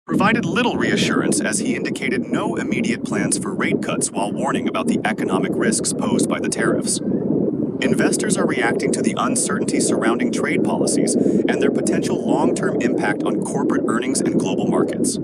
provided little reassurance as he indicated no immediate plans for rate cuts while warning about the economic risks posed by the tariffs. Investors are reacting to the uncertainty surrounding trade policies and their potential long-term impact on corporate earnings and global markets.